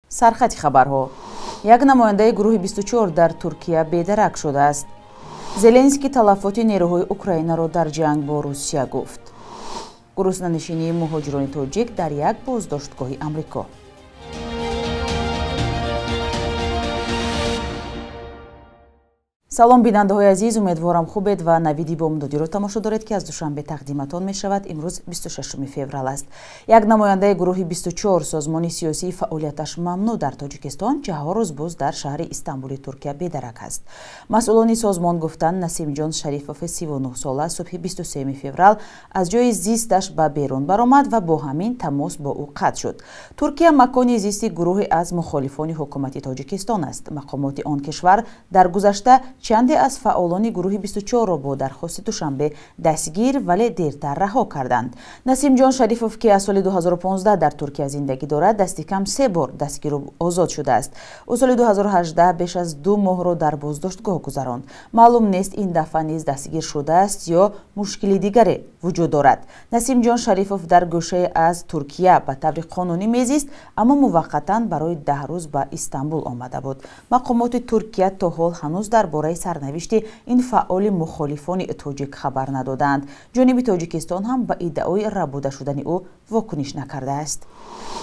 سرخط خبرها. یک نماینده گروه 24 در ترکیه بیدرک شده است. زلنسکی تلفات نیروهای اوکراین را در جنگ با روسیه گفت. گرسنه‌نشینی مهاجران تاجیک در یک بازداشتگاه آمریکا. салом бинандаҳои азиз, умедворам хубед ва навиди бомдодиро тамошо доред ки аз душанбе тақдиматон мешавад. имрӯз 26 феврал аст. як намояндаи гурӯҳи 24 созмони сиёсии фаъолияташ мамнӯъ дар тоҷикистон чаҳор рӯз боз дар шаҳри Истамбули Туркия бедарак аст. масъулони созмон гуфтанд Насимҷон Шарифов 39 сола субҳи 23 феврал аз ҷои зисташ ба берун баромад ва бо ҳамин тамос бо ӯ қатъ шуд. Туркия макони зисти гурӯҳе аз мухолифони ҳукумати Тоҷикистон аст. мақомоти он кишвар дар гузашта чанде аз фаъолони гурӯҳи 24-ро бо дархости душанбе дастгир вале дертар раҳо карданд. Насимҷон Шарифов ки аз соли 2015 дар Туркия зиндагӣ дорад, дасти кам 3 бор дастгиру озод шудааст. ӯ соли 2018 беш аз 2 моҳро дар боздоштгоҳ гузаронд. маълум нест ин дафъа низ дастгир шудааст ё мушкили дигаре вуҷуд дорад. Насимҷон Шарифов дар гӯшае аз Туркия ба таври қонунӣ мезист, аммо муваққатан барои 10 рӯз ба Истамбул омада буд. мақомоти Туркия то ҳол ҳанӯз дар бораи сарнавишти ин фаъоли мухолифони тоҷик хабар надоданд. ҷониби Тоҷикистон ҳам ба иддаои рабуда шудани ӯ вокуниш накардааст.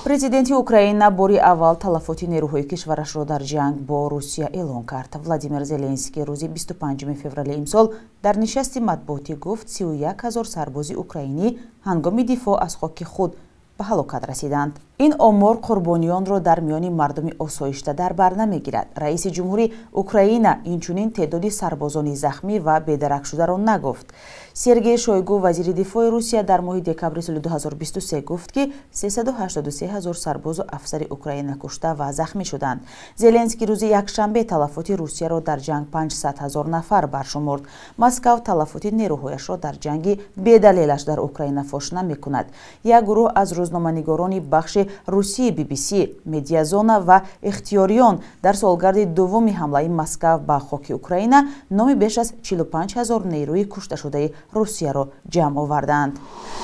президенти Украина бори аввал талафоти нерӯҳои кишварашро дар ҷанг бо Русия эълон кард. Владимир Зеленский рӯзи 25 феврали имсол дар нишасти матбуотӣ гуфт 31 000 сарбози украинӣ ҳангоми дифоъ аз хоки худ ба ҳалокат расиданд. ин омор қурбонiyonро дар миёни мардуми осоишта дар бар намегирад. раиси ҷумҳури Украина инчунин теъдоди сарбозони захмӣ ва бедаракшударо нагуфт. Сергей Шойгу вазири дифои Русия дар моҳи декабри соли 2023 гуфт ки 383 000 сарбозу афсари Украина кушта ва захмӣ шуданд. Зеленский рӯзи якшанбе талафоти Русияро дар ҷанг 500 000 нафар баршумурд. Москав талафоти нерӯҳояшро дар ҷанги бедалелаш дар Украина фош намекунад. як гурӯҳ аз рӯзноманигорони бахши Русии BBC, Медиазона ва Ихтиёриён дар солгарди дуввуми ҳамлаи Москав ба хоки Украина номи беш аз 45 000 нерӯи кушташудаи Русияро ҷамъ оварданд.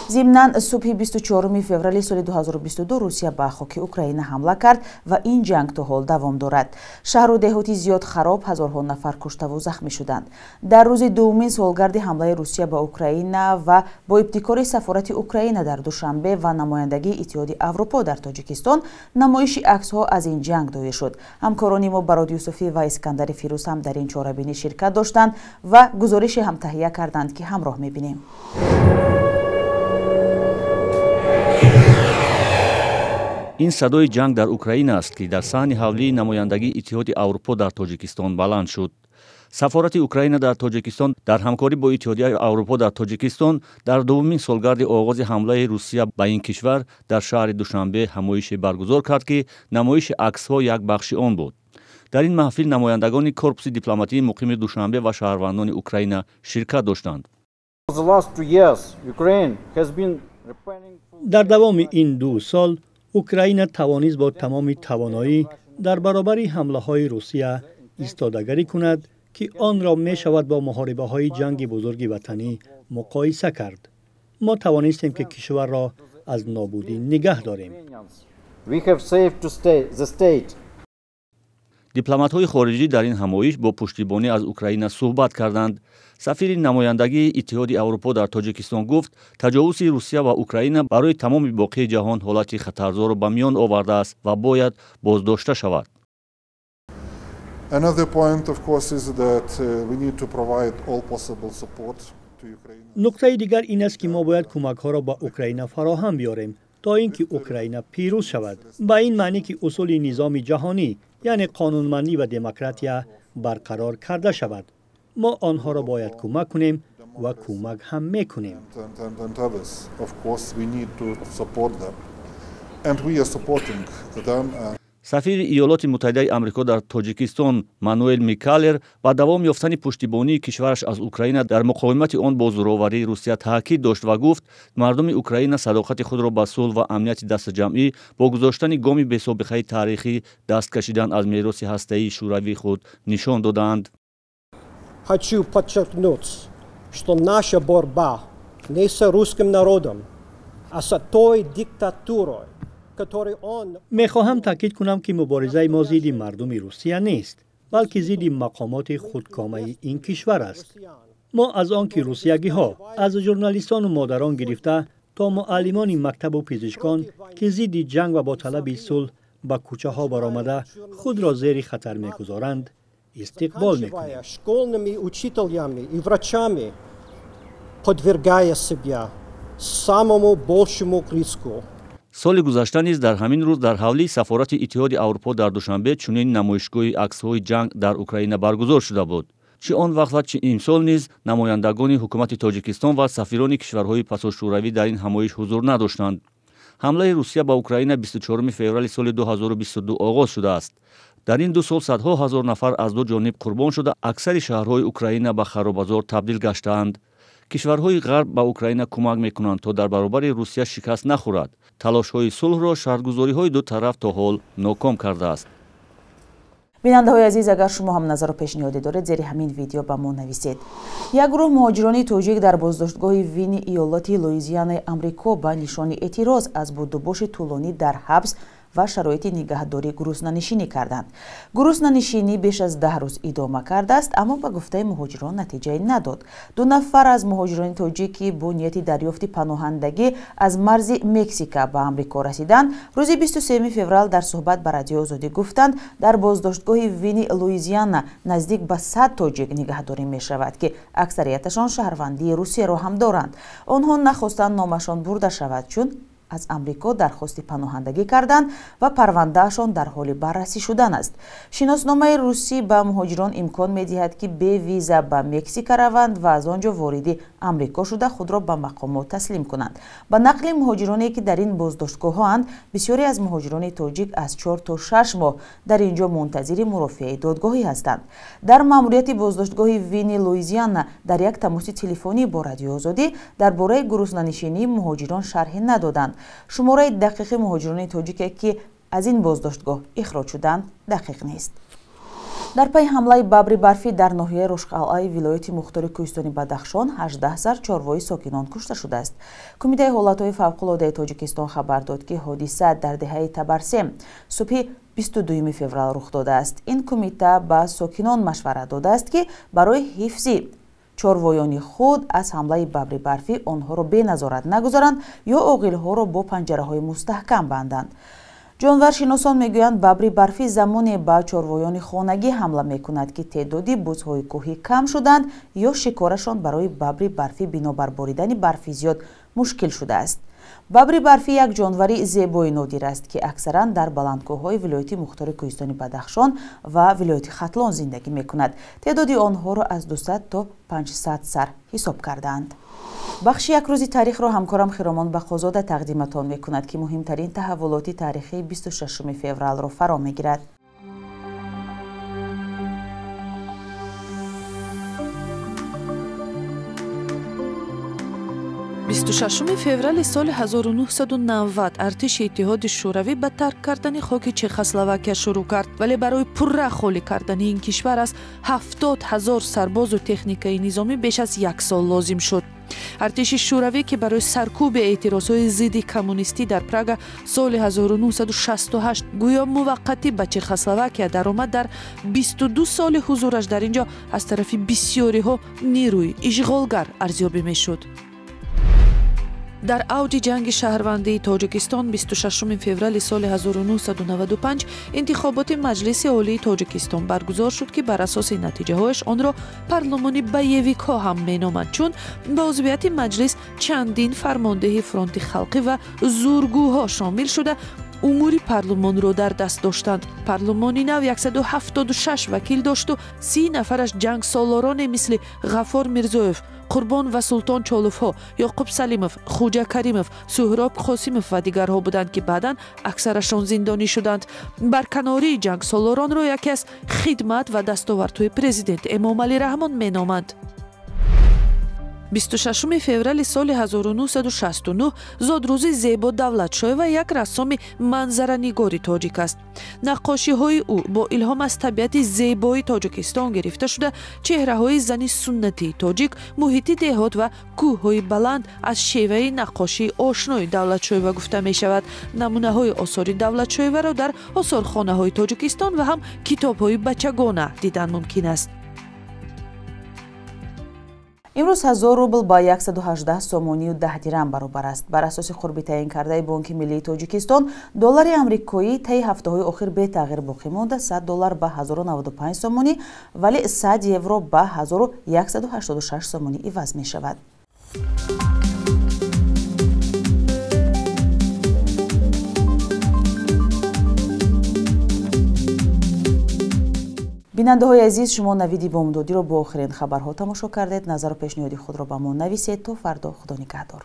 зимнан субҳи 24 феврали соли 2022 Русия ба хоки Украина ҳамла кард ва ин ҷанг то ҳол давом дорад. шаҳру деҳоти зиёд хароб, ҳазорҳо нафар куштаву захмӣ шуданд. дар рӯзи дуввумин солгарди ҳамлаи Русия ба Украина ва бо ибтикори сафорати Украина дар душанбе ва намояндагии Иттиҳоди Аврупо дар Тоҷикистон намоиши аксҳо аз ин ҷанг доир шуд. ҳамкорони мо Барод Юсуфӣ ва Искандари Фирӯз ҳам дар ин чорабинӣ ширкат доштанд ва гузорише ҳам таҳия карданд ки ҳамроҳ мебинем. ин садои ҷанг дар Украина аст ки дар саҳни ҳавлии намояндагии Иттиҳоди Аврупо дар Тоҷикистон баланд шуд. сафорати Украина дар Тоҷикистон дар ҳамкорӣ бо Иттиҳодияи Аврупо дар Тоҷикистон дар дуввумин солгарди оғози ҳамлаи Русия ба ин кишвар дар шаҳри Душанбе ҳамоише баргузор кард ки намоиши аксҳо як бахши он буд. дар ин маҳфил намояндагони корпуси дипломатии муқими Душанбе ва шаҳрвандони Украина ширкат доштанд. дар давоми ин 2 сол Украина тавонист бо тамоми тавоноӣ дар баробари ҳамлаҳои Русия истодагарӣ кунад ки онро мешавад бо муҳорибаҳои ҷанги бузурги ватанӣ муқоиса кард. мо тавонистем ки кишварро аз нобудӣ нигаҳ дорем. дипломатҳои хориҷӣ дар ин ҳамоиш бо пуштибонӣ аз Украина суҳбат карданд. сафири намояндагии Иттиҳоди Аврупо дар Тоҷикистон гуфт таҷовузи Русия ва Украина барои тамоми боқии ҷаҳон ҳолати хатарзорро ба миён овардааст ва бояд боздошта шавад. нуқтаи дигар ин аст ки мо бояд кӯмакҳоро ба Украина фароҳам биёрем то ин ки Украина пирӯз шавад. ба ин маънӣ ки усули низоми ҷаҳонӣ яъне қонунмандӣ ва демократия барқарор карда шавад. мо онҳоро бояд кӯмак кунем ва кӯмак ҳам мекунем. сафири иёлоти муттаҳидаи амрико дар Тоҷикистон Мануэл Микалер ба давом ёфтани пуштибонии кишвараш аз Украина дар муқовимати он бо зӯроварии Русия таъкид дошт ва гуфт мардуми Украина садоқати худро ба сулҳ ва амнияти дастаҷамъӣ бо гузоштани гоми бесобиқаи таърихӣ даст кашидан аз мероси ҳастаии шӯравии худ нишон доданд. Хочу подчеркнуть, что наша борьба не с русским народом, а с той диктатурой, میخواهم تاکید کنم که مبارزه ما ضد مردم روسیه نیست، بلکه ضد مقامات خودکامه این کشور است. ما از آنکه روسیگی ها از ژورنالیستان و مادران گرفته تا معلمان مکتب و پزشکان که ضد جنگ و با طلب صلح به کوچه ها برآمده خود را زیر خطر میگذارند استقبال میکنیم. Школьными учителями и врачами подвергая себя самому большому риску. соли гузашта низ дар ҳамин рӯз дар ҳавлии сафорати иттиҳоди аврупо дар душанбе чунин намоишгоҳи аксҳои ҷанг дар Украина баргузор шуда буд. чӣ он вақт ва чӣ имсол низ намояндагони ҳукумати Тоҷикистон ва сафирони кишварҳои пасошӯравӣ дар ин ҳамоиш ҳузур надоштанд. ҳамлаи Русия ба Украина 24 феврали соли 2022 оғоз шудааст. дар ин 2 сол садҳо ҳазор нафар аз ду ҷониб қурбон шуда, аксари шаҳрҳои Украина ба харобазор табдил гаштаанд. кишварҳои ғарб ба Украина кӯмак мекунанд то дар баробари Русия шикаст нахӯрад. талошҳои сулҳро шартгузориҳои ду тараф то ҳол ноком кардааст. бинандаҳои азиз, агар шумо ҳам назару пешниҳодӣ доред, зери ҳамин видео ба мо нависед. як гурӯҳ муҳоҷирони тоҷик дар боздоштгоҳи Вини иёлоти Луизианаи Амрико ба нишони эътироз аз будубоши тӯлонӣ дар ҳабс ва шароити нигаҳдорӣ гуруснанишинӣ карданд. гуруснанишинӣ беш аз 10 рӯз идома кардааст, аммо ба гуфтаи муҳоҷирон натиҷае надод. 2 нафар аз муҳоҷирони тоҷикӣ бо нияти дарёфти паноҳандагӣ аз марзи Мексика ба Амрико расиданд. рӯзи 23 феврал дар суҳбат ба Радиои Озодӣ гуфтанд, дар боздоштгоҳи Вини Луизиана наздик ба 100 тоҷик нигаҳдорӣ мешавад ки аксарияташон шаҳрвандии Русияро ҳам доранд. онҳо нахостанд номашон бурда шавад, чун аз Амрико дархости паноҳандагӣ карданд ва парвандаашон дар ҳоли баррасӣ шудан аст. шиносномаи русӣ ба муҳоҷирон имкон медиҳад ки бе виза ба Мексика раванд ва аз он ҷо вориди Амрико шуда худро ба мақомот таслим кунанд. ба нақли муҳоҷироне ки дар ин боздоштгоҳҳоанд, бисёре аз муҳоҷирони тоҷик аз 4 то 6 моҳ дар ин ҷо мунтазири мурофиаи додгоҳӣ ҳастанд. дар маъмурияти боздоштгоҳи Вини Луизиана дар як тамоси телефонӣ бо Радиои Озодӣ дар бораи гуруснанишинии муҳоҷирон шарҳе надоданд. шумораи дақиқи муҳоҷирони тоҷике ки аз ин боздоштгоҳ ихроҷ шуданд дақиқ нест. дар пайи ҳамлаи бабри барфӣ дар ноҳияи Рошқалъаи вилояти Мухтори Кӯҳистони Бадахшон 18 сар чорвои сокинон кушта шудааст. Кумитаи ҳолатҳои фавқулоддаи Тоҷикистон хабар дод, ки ҳодиса дар деҳаи Табарсем субҳи 22 феврал рух додааст. ин кумита ба сокинон машварат додааст, ки барои ҳифзи чорвоёни худ аз ҳамлаи бабри барфӣ онҳоро беназорат нагузоранд ё оғилҳоро бо панҷараҳои мустаҳкам банданд. ҷонваршиносон мегӯянд, бабри барфӣ замоне ба чорвоёни хонагӣ ҳамла мекунад, ки теъдоди бузҳои кӯҳӣ кам шуданд ё шикорашон барои бабри барфӣ бинобар боридани барфи зиёд мушкил шудааст. бабри барфӣ як ҷонвари зебои нодир аст, ки аксаран дар баландкӯҳҳои вилояти Мухтори Кӯҳистони Бадахшон ва вилояти Хатлон зиндагӣ мекунад. теъдоди онҳоро аз 200 то 500 сар ҳисоб кардаанд. бахши як рӯзи таърихро ҳамкорам Хиромон Бақозода тақдиматон мекунад, ки муҳимтарин таҳаввулоти таърихии 26 февралро фаро мегирад. 26 феврали соли 1990 артиши иттиҳоди шӯравӣ ба тарк кардани хоки Чехословакия шурӯъ кард, вале барои пурра холӣ кардани ин кишвар аз 70 000 сарбозу техникаи низомӣ беш аз 1 сол лозим шуд. артиши шӯравӣ, ки барои саркӯби эътирозҳои зидди коммунистӣ дар Прага соли 1968 гӯё муваққатӣ ба Чехословакия даромад, дар 22 соли ҳузураш дар ин ҷо аз тарафи бисёриҳо нирӯи ишғолгар арзёбӣ мешуд. дар авҷи ҷанги шаҳрвандии Тоҷикистон 26 феврали соли 1995 интихоботи Маҷлиси Олии Тоҷикистон баргузор шуд, ки бар асоси натиҷаҳояш онро парлумони боевикҳо ҳам меноманд, чун ба узвияти маҷлис чандин фармондеҳи фронти халқӣ ва зургӯҳо шомил шуда умури парлумонро дар даст доштанд. парлумони нав 176 вакил дошту 30 нафараш ҷангсолороне мисли Ғаффор Мирзоев, Қурбон ва Султон Чолуфҳо, Ёқуб Салимов, Хуҷа Каримов, Суҳроб Қосимов ва дигарҳо буданд, ки баъдан аксарашон зиндонӣ шуданд. барканории ҷангсолоронро яке аз хидмат ва дастовардҳои президент Эмомалӣ Раҳмон меноманд. 26 феврали соли 1969 зодрӯзи Зебо Давлатшоева як рассоми манзаранигори тоҷик аст. наққошиҳои ӯ бо илҳом аз табиати зебои тоҷикистон гирифта шуда чеҳраҳои зани суннатии тоҷик, муҳити деҳот ва кӯҳҳои баланд аз шеваи наққошии ошнои Давлатшоева гуфта мешавад. намунаҳои осори Давлатшоеваро дар осорхонаҳои тоҷикистон ва ҳам китобҳои бачагона дидан мумкин аст. имрӯз 1000 рубл ба 118 сомонию 10 дирам баробар аст. бар асоси хурби таъин кардаи Бонки миллии Тоҷикистон, доллари амрикоӣ таи ҳафтаҳои охир бетағйир боқӣ монда $100 ба 1095 сомонӣ, вале 100 евро ба 1186 сомонӣ иваз мешавад. бинандаҳои азиз, шумо навиди бомдодиро бо охирин хабарҳо тамошо кардед. назару пешниҳоди худро ба мо нависед. то фардо, худо нигаҳдор.